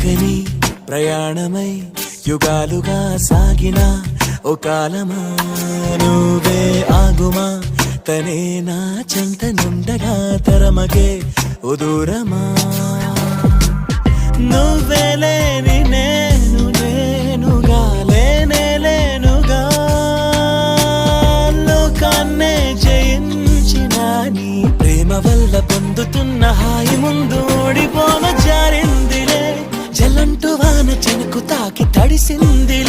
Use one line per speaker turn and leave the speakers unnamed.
ఆగని ప్రయాణమై యుగాలుగా సాగిన ఓ కాలమా నువ్వే ఆగుమా తనే నా చెంత నుండగా తరమగే ఓ దూరమా నువ్వే లేని నేను నేనుగా లేనే లేనుగా లోకాన్నే జయించిన నీ ప్రేమ వల్ల పొందుతున్న హాయి ముందు ఓడిపోవ జారిందిలే జలంటు వాన చెనుకు తాకి తడిసిందిలే